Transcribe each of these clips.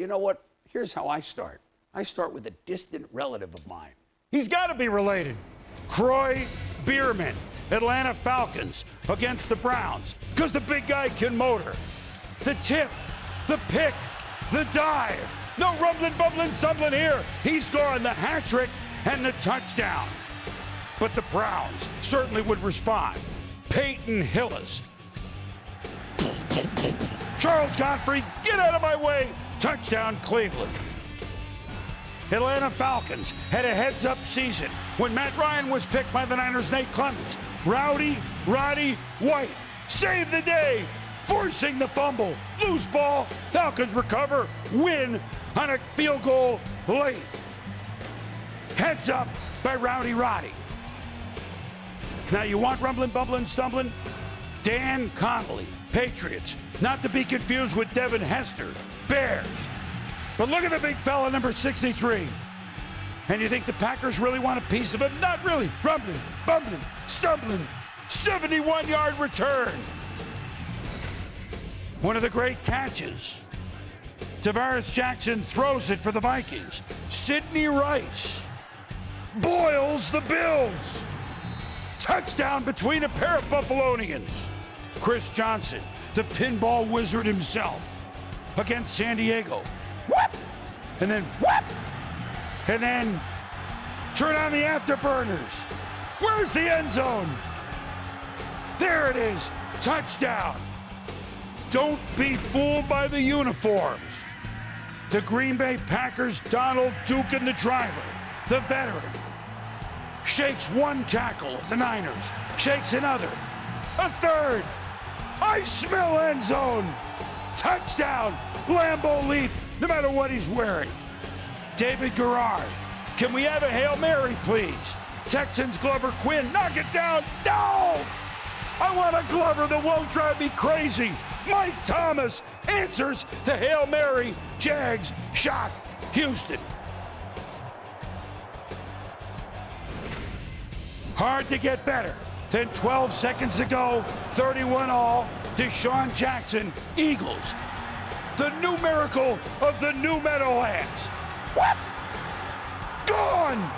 you know what? Here's how I start. I start with a distant relative of mine. He's got to be related. Croy Bierman, Atlanta Falcons against the Browns, because the big guy can motor. The tip, the pick, the dive. No rumbling, bubbling, stumbling here. He's gone, the hat trick and the touchdown. But the Browns certainly would respond. Peyton Hillis. Charles Godfrey, get out of my way. Touchdown, Cleveland. Atlanta Falcons had a heads-up season when Matt Ryan was picked by the Niners' Nate Clemens. Roddy White saved the day, forcing the fumble. Loose ball, Falcons recover, win on a field goal late. Heads up by Roddy. Now you want rumbling, bubbling, stumbling? Dan Connolly, Patriots, not to be confused with Devin Hester, Bears. But look at the big fella, number 63. And you think the Packers really want a piece of him? Not really. Rumbling, bumbling, stumbling. 71-yard return. One of the great catches. Tavares Jackson throws it for the Vikings. Sidney Rice boils the Bills. Touchdown between a pair of Buffalonians. Chris Johnson, the pinball wizard himself, against San Diego. Whoop! And then whoop! And then turn on the afterburners. Where's the end zone? There it is. Touchdown. Don't be fooled by the uniforms. The Green Bay Packers, Donald Duke, the driver, the veteran, shakes one tackle, the Niners, shakes another, a third. I smell end zone. Touchdown, Lambeau leap, no matter what he's wearing. David Garrard, can we have a Hail Mary, please? Texans Glover Quinn, knock it down. No! I want a Glover that won't drive me crazy. Mike Thomas answers the Hail Mary. Jags shot Houston. Hard to get better than 12 seconds to go, 31-all, Deshaun Jackson, Eagles. The new miracle of the new Meadowlands. What? Gone!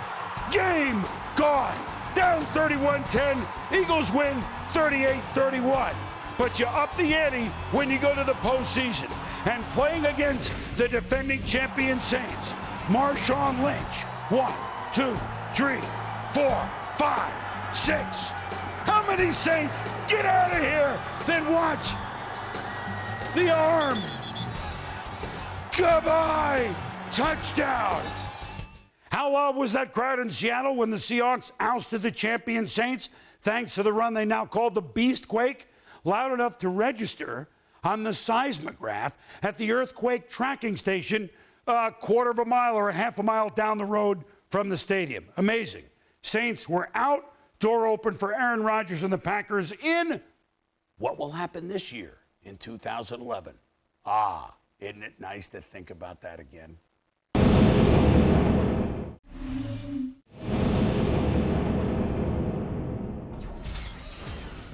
Game gone. Down 31-10, Eagles win 38-31. But you up the ante when you go to the postseason. And playing against the defending champion Saints, Marshawn Lynch. 1, 2, 3, 4, 5, 6. How many Saints get out of here? Then watch the arm. Goodbye. Touchdown. How loud was that crowd in Seattle when the Seahawks ousted the champion Saints, thanks to the run they now called the Beastquake? Loud enough to register on the seismograph at the earthquake tracking station a quarter of a mile or a half a mile down the road from the stadium. Amazing. Saints were out, door open for Aaron Rodgers and the Packers in what will happen this year in 2011. Ah, isn't it nice to think about that again?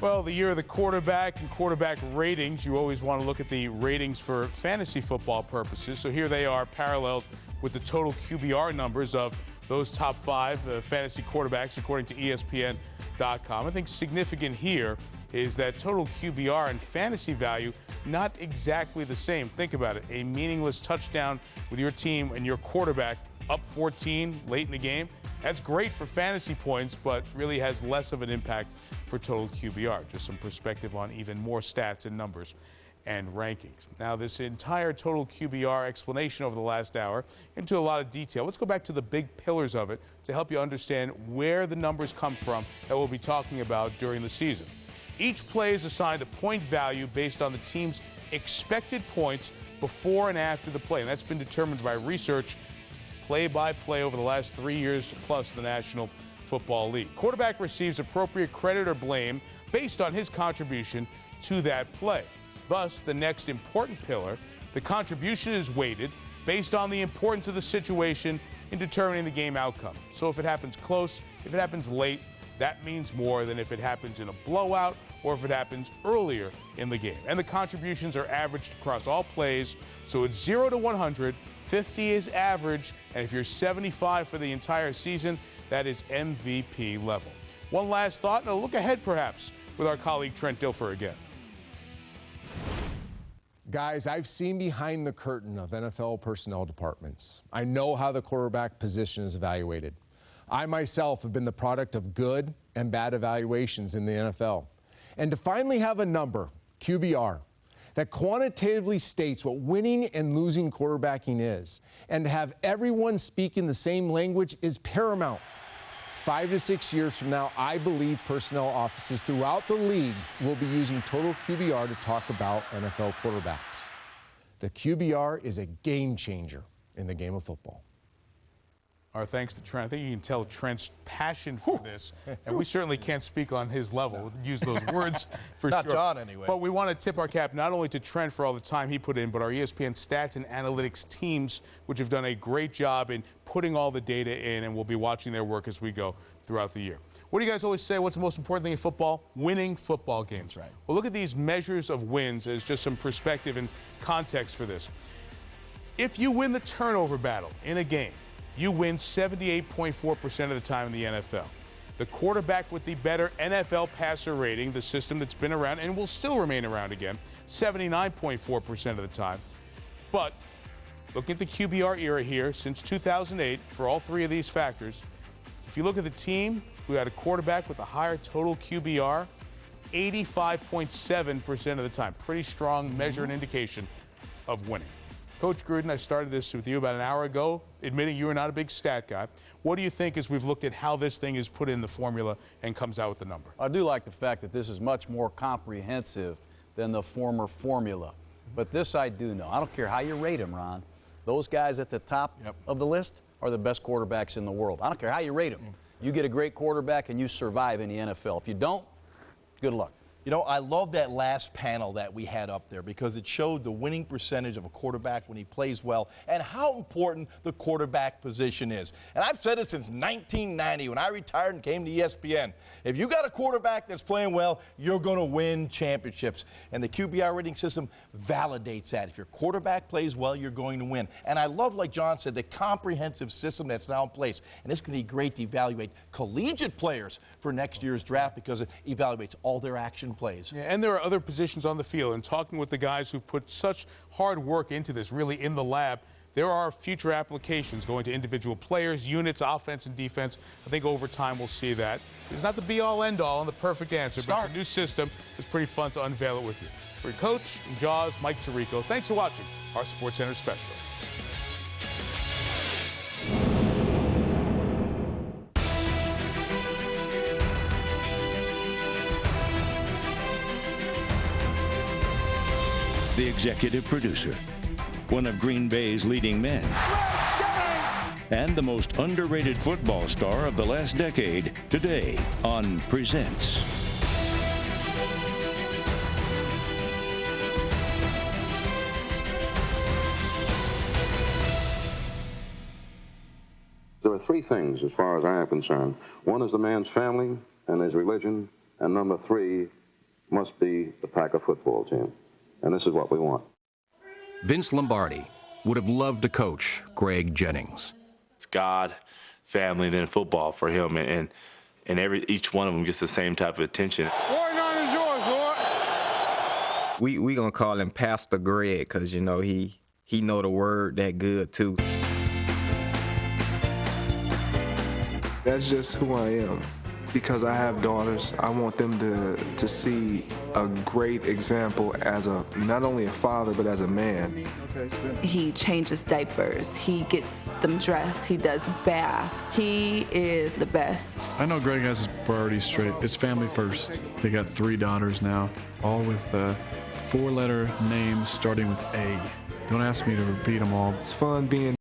Well, the year of the quarterback and quarterback ratings, you always want to look at the ratings for fantasy football purposes. So here they are paralleled with the total QBR numbers of those top 5 fantasy quarterbacks according to espn.com. I think significant here is that total QBR and fantasy value not exactly the same. Think about it. A meaningless touchdown with your team and your quarterback up 14 late in the game. That's great for fantasy points, but really has less of an impact for total QBR. Just some perspective on even more stats and numbers and rankings. Now, this entire total QBR explanation over the last hour into a lot of detail. Let's go back to the big pillars of it to help you understand where the numbers come from that we'll be talking about during the season. Each play is assigned a point value based on the team's expected points before and after the play, and that's been determined by research play by play over the last 3 years plus the National Football League. Quarterback receives appropriate credit or blame based on his contribution to that play. Thus, the next important pillar, the contribution is weighted based on the importance of the situation in determining the game outcome. So if it happens close, if it happens late, that means more than if it happens in a blowout or if it happens earlier in the game. And the contributions are averaged across all plays, so it's 0 to 100. 50 is average, and if you're 75 for the entire season, that is MVP level. One last thought, and a look ahead perhaps with our colleague Trent Dilfer again. Guys, I've seen behind the curtain of NFL personnel departments. I know how the quarterback position is evaluated. I myself have been the product of good and bad evaluations in the NFL. And to finally have a number, QBR, that quantitatively states what winning and losing quarterbacking is, and to have everyone speaking the same language is paramount. 5 to 6 years from now, I believe personnel offices throughout the league will be using total QBR to talk about NFL quarterbacks. The QBR is a game changer in the game of football. Our thanks to Trent. I think you can tell Trent's passion for this, and we certainly can't speak on his level, use those words for Not sure. John, anyway. But we want to tip our cap not only to Trent for all the time he put in, but our ESPN stats and analytics teams, which have done a great job in putting all the data in, and we'll be watching their work as we go throughout the year. What do you guys always say? What's the most important thing in football? Winning football games. Right. Well, look at these measures of wins as just some perspective and context for this. If you win the turnover battle in a game, you win 78.4% of the time in the NFL. The quarterback with the better NFL passer rating, the system that's been around and will still remain around again, 79.4% of the time. But looking at the QBR era here, since 2008, for all three of these factors, if you look at the team who had a quarterback with a higher total QBR, 85.7% of the time. Pretty strong measure and indication of winning. Coach Gruden, I started this with you about an hour ago, admitting you are not a big stat guy. What do you think as we've looked at how this thing is put in the formula and comes out with the number? I do like the fact that this is much more comprehensive than the former formula. But this I do know. I don't care how you rate them, Ron. Those guys at the top of the list are the best quarterbacks in the world. I don't care how you rate them. You get a great quarterback and you survive in the NFL. If you don't, good luck. You know, I love that last panel that we had up there because it showed the winning percentage of a quarterback when he plays well and how important the quarterback position is. And I've said it since 1990 when I retired and came to ESPN. If you got a quarterback that's playing well, you're going to win championships. And the QBR rating system validates that. If your quarterback plays well, you're going to win. And I love, like John said, the comprehensive system that's now in place. And it's going to be great to evaluate collegiate players for next year's draft because it evaluates all their action plays. Yeah, and there are other positions on the field. And talking with the guys who've put such hard work into this, really in the lab, there are future applications going to individual players, units, offense and defense. I think over time we'll see that. It's not the be-all, end-all and the perfect answer, but it's a new system. It's pretty fun to unveil it with you. For Coach and Jaws, Mike Tirico, thanks for watching our Sportscenter special. The executive producer, one of Green Bay's leading men, and the most underrated football star of the last decade, today on Presents. There are three things as far as I am concerned. One is the man's family and his religion, and number three must be the Packer football team. And this is what we want. Vince Lombardi would have loved to coach Greg Jennings. It's God, family, then football for him, and each one of them gets the same type of attention. is yours, Lord. We gonna call him Pastor Greg because you know he know the word that good too. That's just who I am. Because I have daughters, I want them to see a great example as not only a father, but as a man. He changes diapers, he gets them dressed, he does bath. He is the best. I know Greg has his priorities straight. It's family first. They got 3 daughters now, all with 4-letter names starting with A. Don't ask me to repeat them all. It's fun being